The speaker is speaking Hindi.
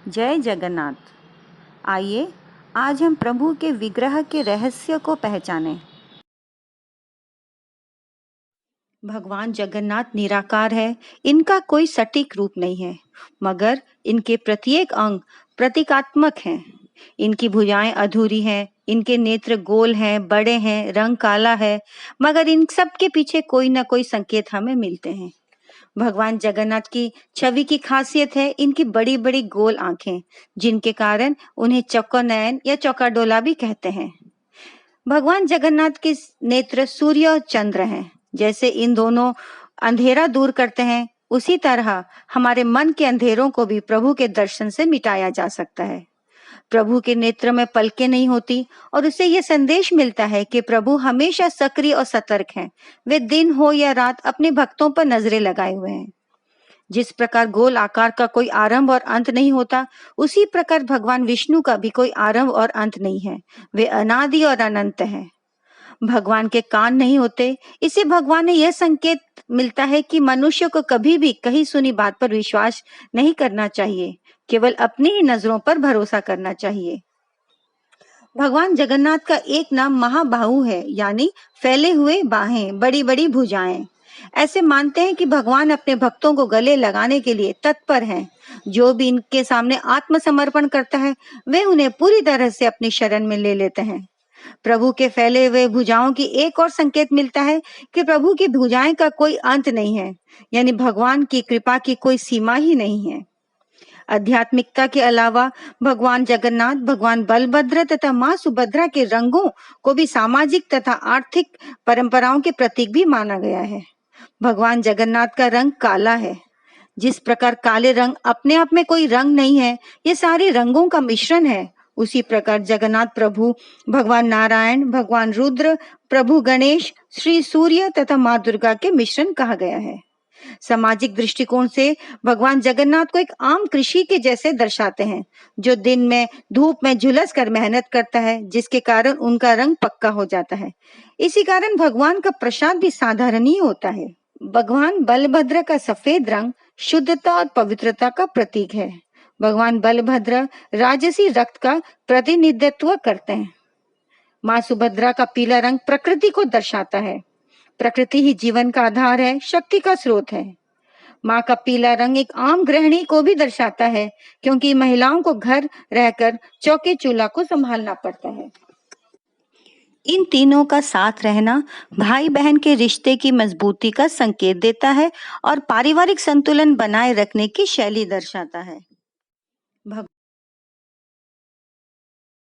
जय जगन्नाथ। आइए आज हम प्रभु के विग्रह के रहस्य को पहचानें। भगवान जगन्नाथ निराकार है, इनका कोई सटीक रूप नहीं है, मगर इनके प्रत्येक अंग प्रतीकात्मक हैं। इनकी भुजाएं अधूरी हैं, इनके नेत्र गोल हैं, बड़े हैं, रंग काला है, मगर इन सब के पीछे कोई ना कोई संकेत हमें मिलते हैं। भगवान जगन्नाथ की छवि की खासियत है इनकी बड़ी बड़ी गोल आंखें, जिनके कारण उन्हें चौकोनयन या चौकाडोला भी कहते हैं। भगवान जगन्नाथ के नेत्र सूर्य और चंद्र हैं। जैसे इन दोनों अंधेरा दूर करते हैं, उसी तरह हमारे मन के अंधेरों को भी प्रभु के दर्शन से मिटाया जा सकता है। प्रभु के नेत्र में पलकें नहीं होती और उससे यह संदेश मिलता है कि प्रभु हमेशा सक्रिय और सतर्क हैं। वे दिन हो या रात अपने भक्तों पर नजरें लगाए हुए हैं। जिस प्रकार गोल आकार का कोई आरंभ और अंत नहीं होता, उसी प्रकार भगवान विष्णु का भी कोई आरंभ और अंत नहीं है। वे अनादि और अनंत हैं। भगवान के कान नहीं होते, इसे भगवान ने यह संकेत मिलता है कि मनुष्य को कभी भी कही सुनी बात पर विश्वास नहीं करना चाहिए, केवल अपनी ही नजरों पर भरोसा करना चाहिए। भगवान जगन्नाथ का एक नाम महाबाहु है, यानी फैले हुए बाहें, बड़ी बड़ी भुजाएं। ऐसे मानते हैं कि भगवान अपने भक्तों को गले लगाने के लिए तत्पर हैं। जो भी इनके सामने आत्मसमर्पण करता है, वे उन्हें पूरी तरह से अपनी शरण में ले लेते हैं। प्रभु के फैले हुए भुजाओं की एक और संकेत मिलता है कि प्रभु की भुजाएं का कोई अंत नहीं है, यानी भगवान की कृपा की कोई सीमा ही नहीं है। आध्यात्मिकता के अलावा भगवान जगन्नाथ, भगवान बलभद्र तथा माँ सुभद्रा के रंगों को भी सामाजिक तथा आर्थिक परंपराओं के प्रतीक भी माना गया है। भगवान जगन्नाथ का रंग काला है। जिस प्रकार काले रंग अपने आप में कोई रंग नहीं है, ये सारे रंगों का मिश्रण है, उसी प्रकार जगन्नाथ प्रभु भगवान नारायण, भगवान रुद्र, प्रभु गणेश, श्री सूर्य तथा माँ दुर्गा के मिश्रण कहा गया है। सामाजिक दृष्टिकोण से भगवान जगन्नाथ को एक आम कृषि के जैसे दर्शाते हैं, जो दिन में धूप में झुलस कर मेहनत करता है, जिसके कारण उनका रंग पक्का हो जाता है। इसी कारण भगवान का प्रसाद भी साधारण ही होता है। भगवान बलभद्र का सफेद रंग शुद्धता और पवित्रता का प्रतीक है। भगवान बलभद्र राजसी रक्त का प्रतिनिधित्व करते हैं। माँ सुभद्रा का पीला रंग प्रकृति को दर्शाता है। प्रकृति ही जीवन का आधार है, शक्ति का स्रोत है। माँ का पीला रंग एक आम गृहिणी को भी दर्शाता है, क्योंकि महिलाओं को घर रहकर चौके चूल्हा को संभालना पड़ता है। इन तीनों का साथ रहना भाई बहन के रिश्ते की मजबूती का संकेत देता है और पारिवारिक संतुलन बनाए रखने की शैली दर्शाता है।